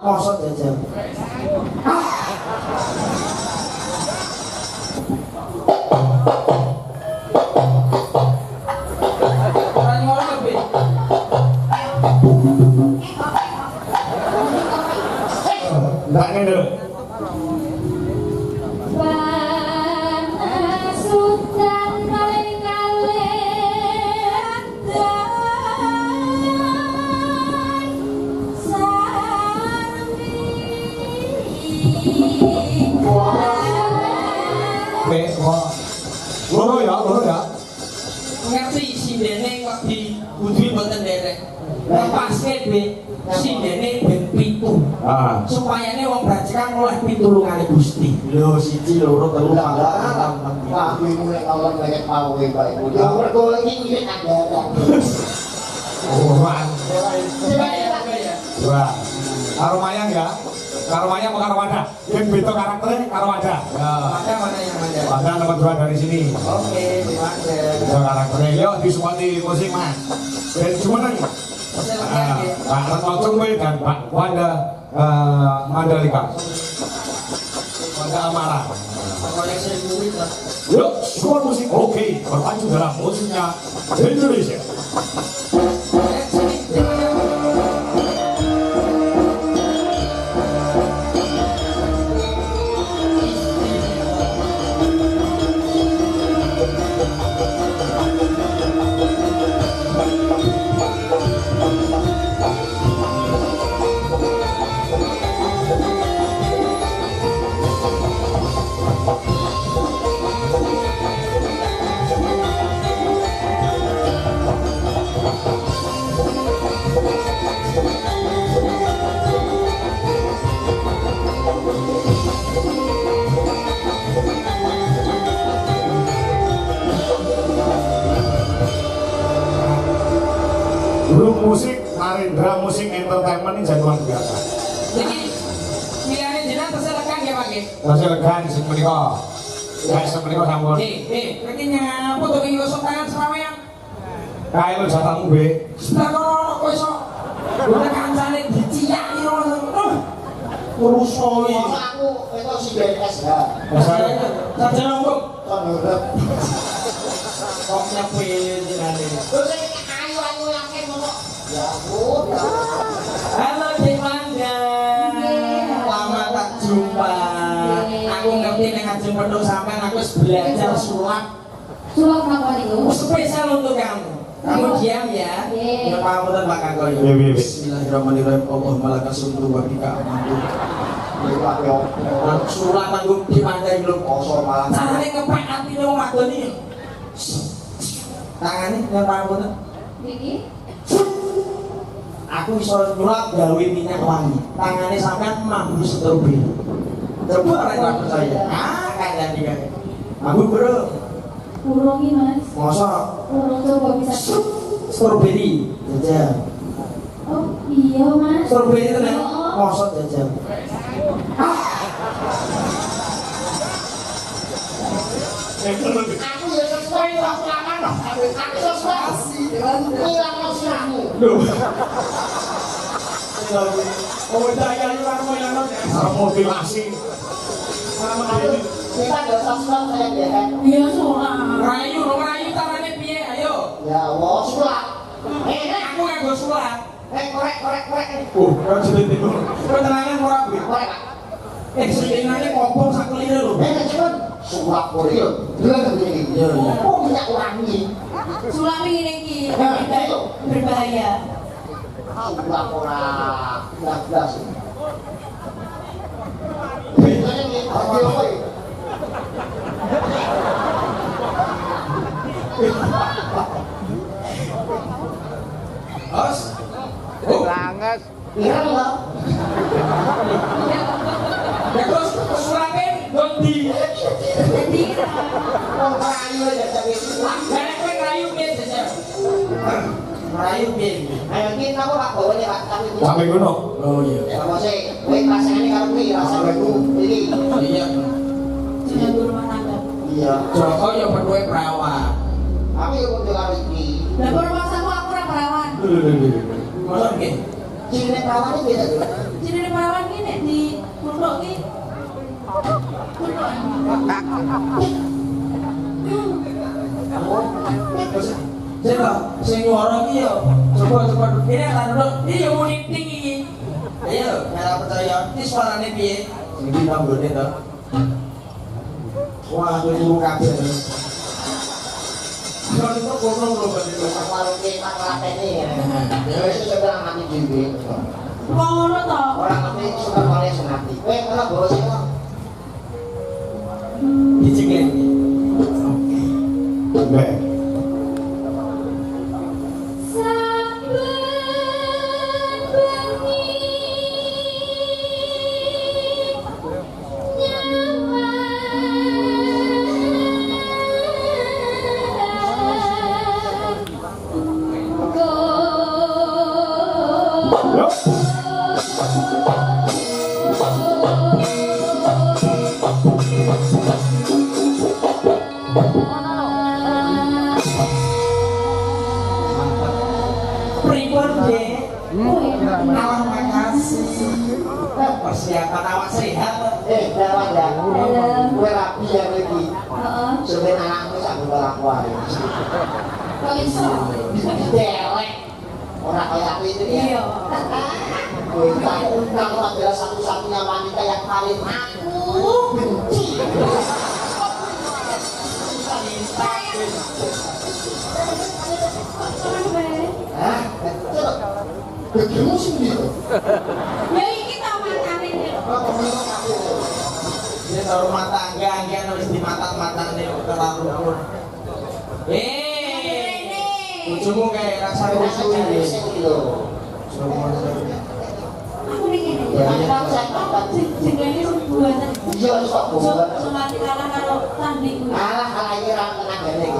Mosok jajal. Enggak ngene. Loro ya. Ngerti sindene kok di Budwi mboten derek. Lepaske duwe sindene ben 7. Supayane wong brajekan oleh pitulungane Gusti. Lho 1 2 3 4. Pak kuwi nek awak banyak mau kowe Pak Ibu. Ya mergo iki ngirit anggaran. Wah. Karo mayang ya. Karo mayang apa karo wadah? Yang beda karakternya karo wadah. Ya. Wadah mana yang wadah? Wadah nomor 2 dari sini. Oke, terima kasih. Beda karakternya. Yuk disuati musik Mas. Dan cuman Pak Retno Cungwe dan Pak Wanda Mandalika. Wanda Amara. Yuk, semua musik oke, berpacu dalam musiknya Indonesia. Grup musik Narendra Musik Entertainment ini jadi luar biasa. Jadi pilihannya jenang terselekan ya Pak? Terselekan sing menika. Kayak sing menika sampun. Ini nyapa tuh iki gosok tangan semawayang. Kae lho jatamu be. Sudah kok iso. Udah kancane diciyaki ngono. Urusoi. Aku itu si BNS ya. Sarjana hukum. Konurep. Kok nyepil jenane. Terus ayu yakin ngono. Ya ampun. Halo Dek Wanda. Lama tak jumpa. Aku ngerti nek ajeng penuh sampean aku wis belajar sulap. Sulap apa itu? Spesial untuk kamu. Kamu diam ya. Ya pamunten Pak Kakoy. Bismillahirrahmanirrahim. Allahumma laka sumtu wa bika amantu. Sulap manggung dimandai lho poso malah. Carane ngepek atine wong wadon iki. Tangane yang pamunten. Iki? Aku iso nyulap gawe minyak wangi. Tangane sampean mambu stroberi. Coba ora percaya. Kayak tadi. Mambu bro. Urung iki Mas. Mosok Urung coba bisa. stroberi jajal. Oh iya Mas. Stroberi tenan. Mosok jajal. Aku ya sesuai waktu lama no. Aku sesuai. Hilang siramu. Loh. Oh, daya luar moyang Sama motivasi. Kita gak usah sulam saya dia kan. Iya sulap. Rayu tarane piye? Ayo. Ya Allah sulam. Aku nganggo sulap. Korek. Ora jenenge ngono. Keterangan ora kuwi. Korek. Senengane kompong sak kelire lho. Cuman sulap korek yo. Dulu begini. Iya. Kok minyak wangi? Sulap ini iki Ayo. berbahaya. Sulap ora. Belas. Biasanya nih, oke. Os. Langas. Iya loh. Ya terus sulape gondi. Jadi Wong rayu aja tapi sulap. Nek kowe rayu piye jajal? Rayu piye? Ayo kita aku Pak bawa nih Pak tapi Sampai ngono. Oh iya. sama sih, kowe rasane karo kuwi rasane ku iki. Iya. jangan rumah tangga. Iya. Joko ya kowe perawat. Aku yo kudu karo iki. Lah rumah sama aku ora perawan. Masa nggih? Cine perawan iki beda. Jenenge perawan Coba, sing nyuara iki yo. Coba. Ini kan dulu. Ini yo muni tinggi. Ayo, ora percaya. Iki suarane piye? Sing iki tanggone to. Wah, kuwi kabeh. Kalau itu goblok lho berarti Warung kita ngelateni ya. Terus itu sebelah mati dhewe. Ngono to. Orang ngerti suka oleh senati. Kalau bawa sih kok. dicekek. Oke. Persiapan awak sehat. Dalam ya. Gue rapi ya lagi. Sebenarnya anakmu sambil berlakuan. Kok iso? Delek. Orang kayak aku itu ya. Iya. Kamu adalah satu-satunya wanita yang paling aku benci. Hah? Begitu sih gitu. Ya iki ta makane. Ini taruh rumah tangga, anggian harus di mata-mata nih terlalu. Ujungmu kayak rasa rusuh ini. Aku ning ngene. Jenenge buatan. Iya, sok buat. Semati kalah karo tanding. Alah, ini orang tenang gini.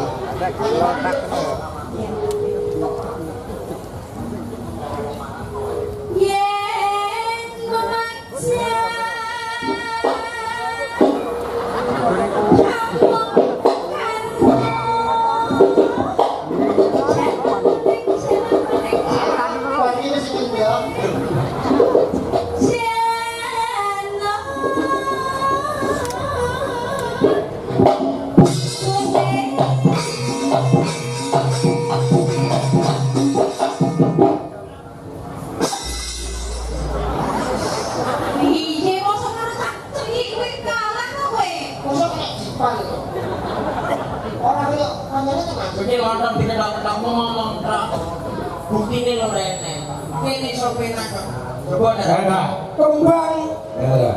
Ini lontong tidak ngomong bukti ini lo rene. Ini sopir nak. Coba ada. Kembang. Ya.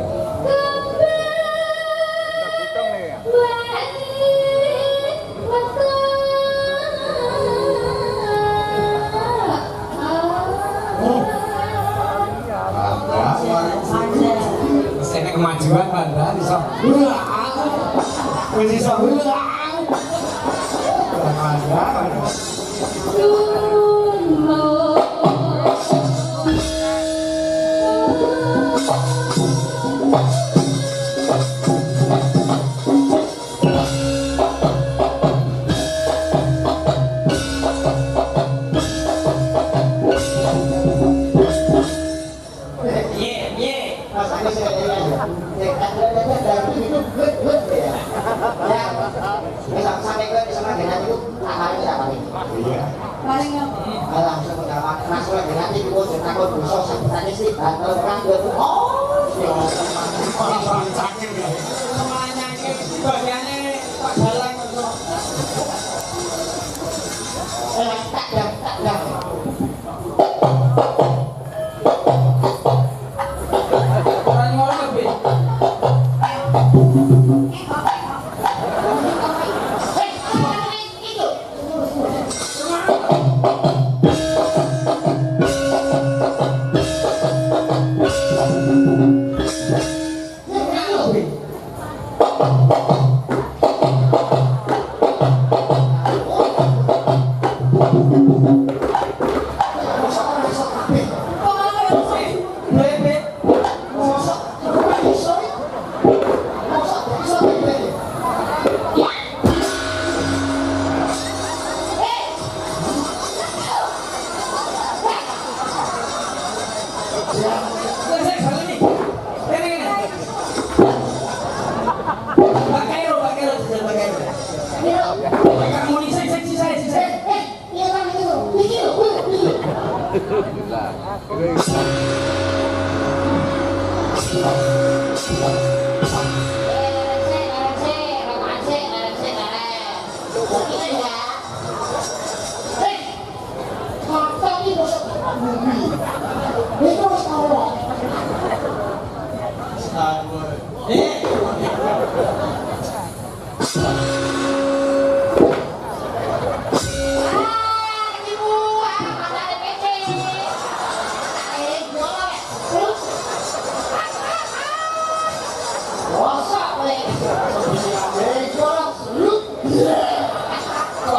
Ini kemajuan pada bisa. Bisa. Paling apa? Langsung mendapat masuk dengan itu takut busuk sakitnya sih atau kan dia oh Orang sakit ya. Semuanya ini bagiannya Pak Dalang. tak dah Orang ngomong lebih. Kok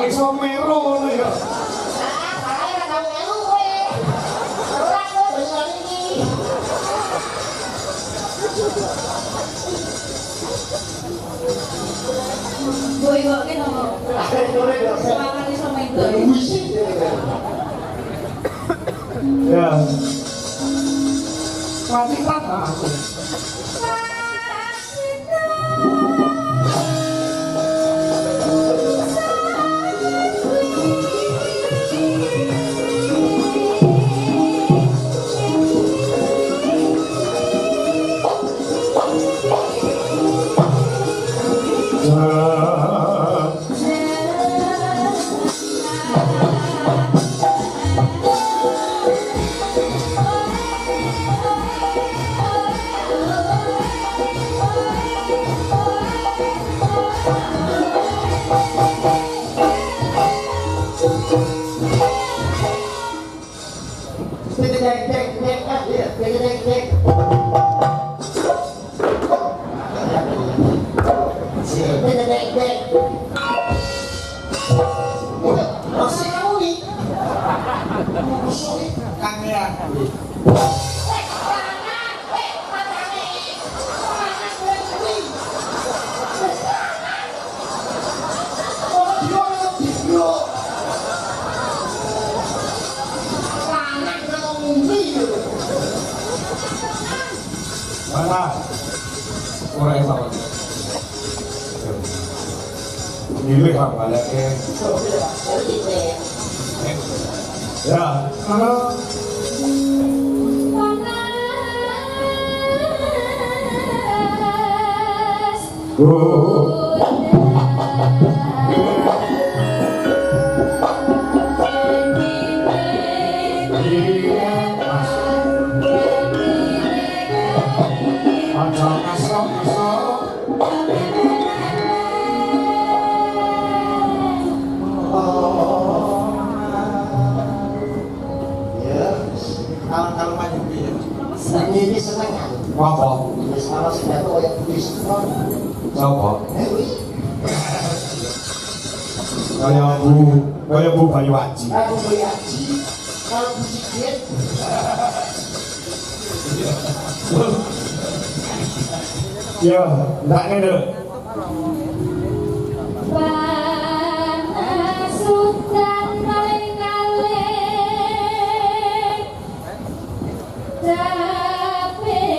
iso mero ngono ya? Boy kok ki nopo? Semangat iso main boy. Ya. Mati kan aku. Mana? Orang yang sama. Milih lah baliknya. Ya, mana? Ini seneng kan? Apa? Ini sama sudah tuh yang tulis Siapa? Kayak Bu Bayu Haji. Aku beli haji. Kalau bujikin Ya, enggak ngene. Panasutan paling kalih taping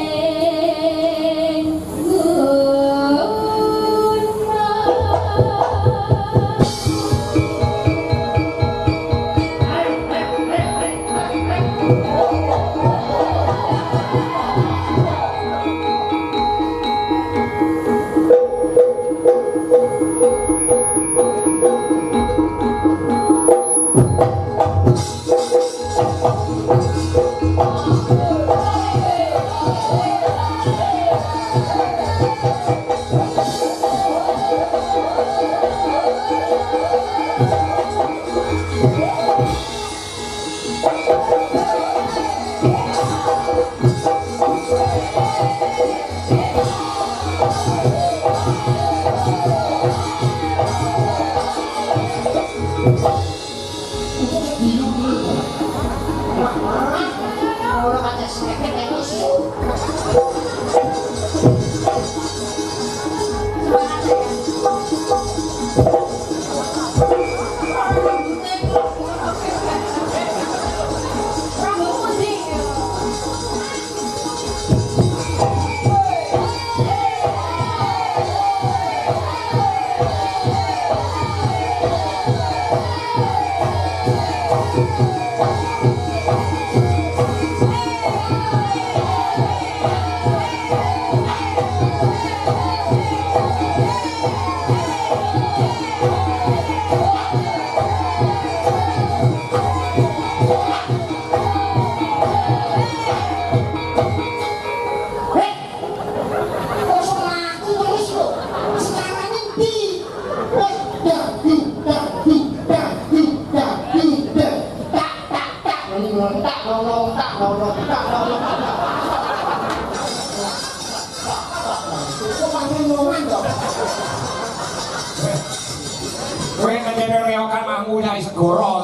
mulai segoro.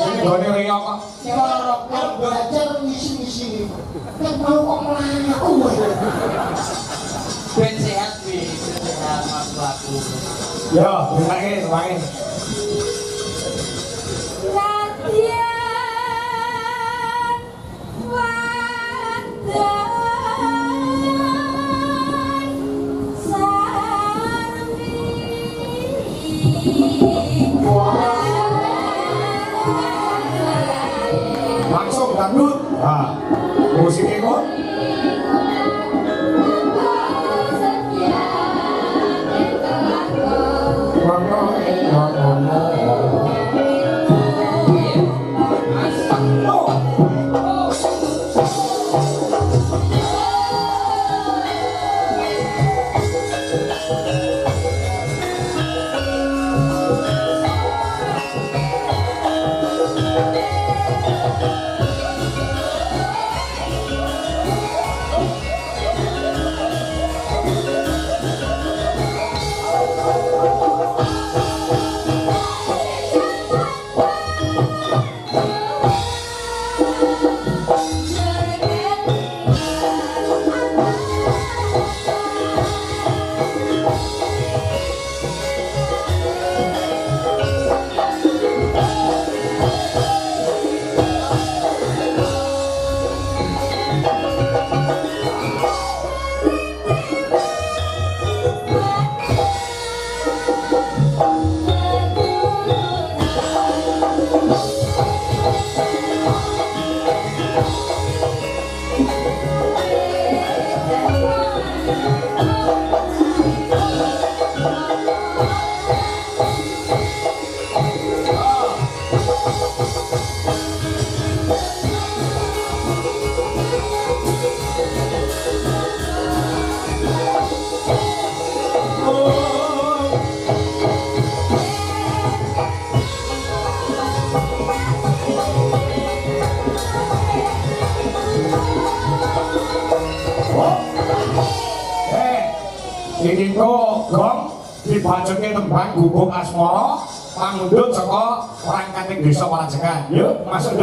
Ini gone reok kok. Kalau belajar misi-misi kan mau kok melaku Ben sehat wi, sehat mas laku. Yo, dengerin, main. Langsung dangdut. Ah, musiknya kok. Ini kok gong dibacutke tembang gubuk asmara pangundut saka perangkat desa Walajengan. Yuk masuk.